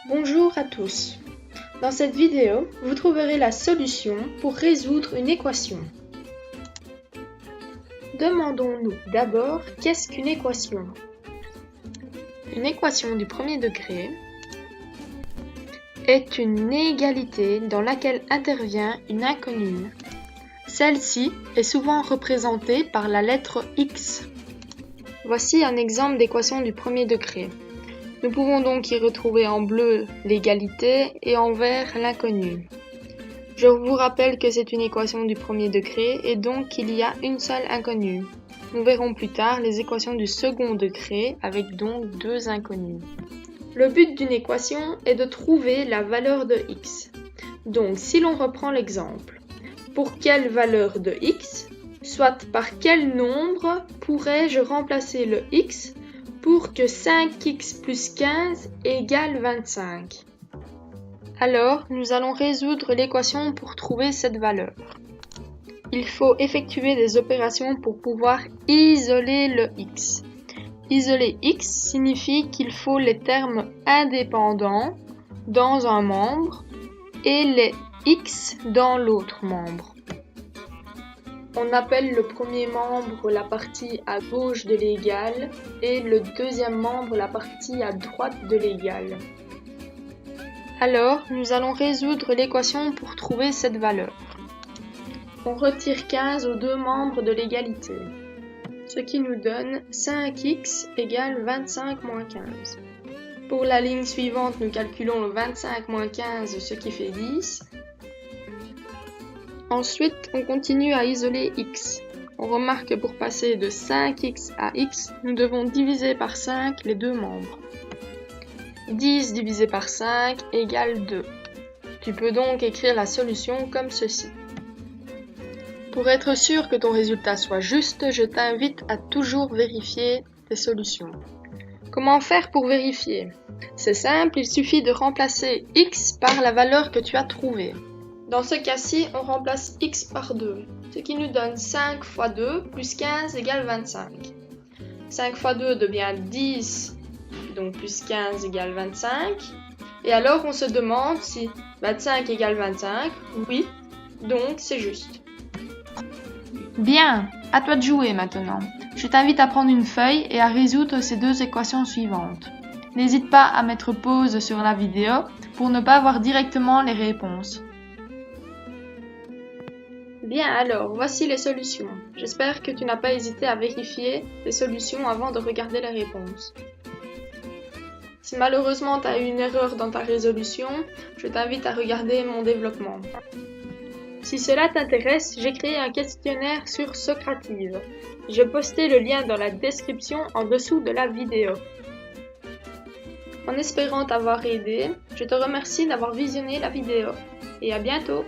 Bonjour à tous. Dans cette vidéo, vous trouverez la solution pour résoudre une équation. Demandons-nous d'abord qu'est-ce qu'une équation. Une équation du premier degré est une égalité dans laquelle intervient une inconnue. Celle-ci est souvent représentée par la lettre x. Voici un exemple d'équation du premier degré. Nous pouvons donc y retrouver en bleu l'égalité et en vert l'inconnu. Je vous rappelle que c'est une équation du premier degré et donc qu'il y a une seule inconnue. Nous verrons plus tard les équations du second degré avec donc deux inconnues. Le but d'une équation est de trouver la valeur de x. Donc si l'on reprend l'exemple, pour quelle valeur de x, soit par quel nombre pourrais-je remplacer le x pour que 5x plus 15 égale 25. Alors, nous allons résoudre l'équation pour trouver cette valeur. Il faut effectuer des opérations pour pouvoir isoler le x. Isoler x signifie qu'il faut les termes indépendants dans un membre et les x dans l'autre membre. On appelle le premier membre la partie à gauche de l'égal et le deuxième membre la partie à droite de l'égal. Alors, nous allons résoudre l'équation pour trouver cette valeur. On retire 15 aux deux membres de l'égalité, ce qui nous donne 5x égale 25 moins 15. Pour la ligne suivante, nous calculons le 25 moins 15, ce qui fait 10. Ensuite, on continue à isoler x. On remarque que pour passer de 5x à x, nous devons diviser par 5 les deux membres. 10 divisé par 5 égale 2. Tu peux donc écrire la solution comme ceci. Pour être sûr que ton résultat soit juste, je t'invite à toujours vérifier tes solutions. Comment faire pour vérifier? C'est simple, il suffit de remplacer x par la valeur que tu as trouvée. Dans ce cas-ci, on remplace x par 2, ce qui nous donne 5 fois 2 plus 15 égale 25. 5 fois 2 devient 10, donc plus 15 égale 25. Et alors on se demande si 25 égale 25, oui, donc c'est juste. Bien, à toi de jouer maintenant. Je t'invite à prendre une feuille et à résoudre ces deux équations suivantes. N'hésite pas à mettre pause sur la vidéo pour ne pas voir directement les réponses. Bien alors, voici les solutions. J'espère que tu n'as pas hésité à vérifier tes solutions avant de regarder les réponses. Si malheureusement tu as eu une erreur dans ta résolution, je t'invite à regarder mon développement. Si cela t'intéresse, j'ai créé un questionnaire sur Socrative. Je posté le lien dans la description en dessous de la vidéo. En espérant t'avoir aidé, je te remercie d'avoir visionné la vidéo et à bientôt!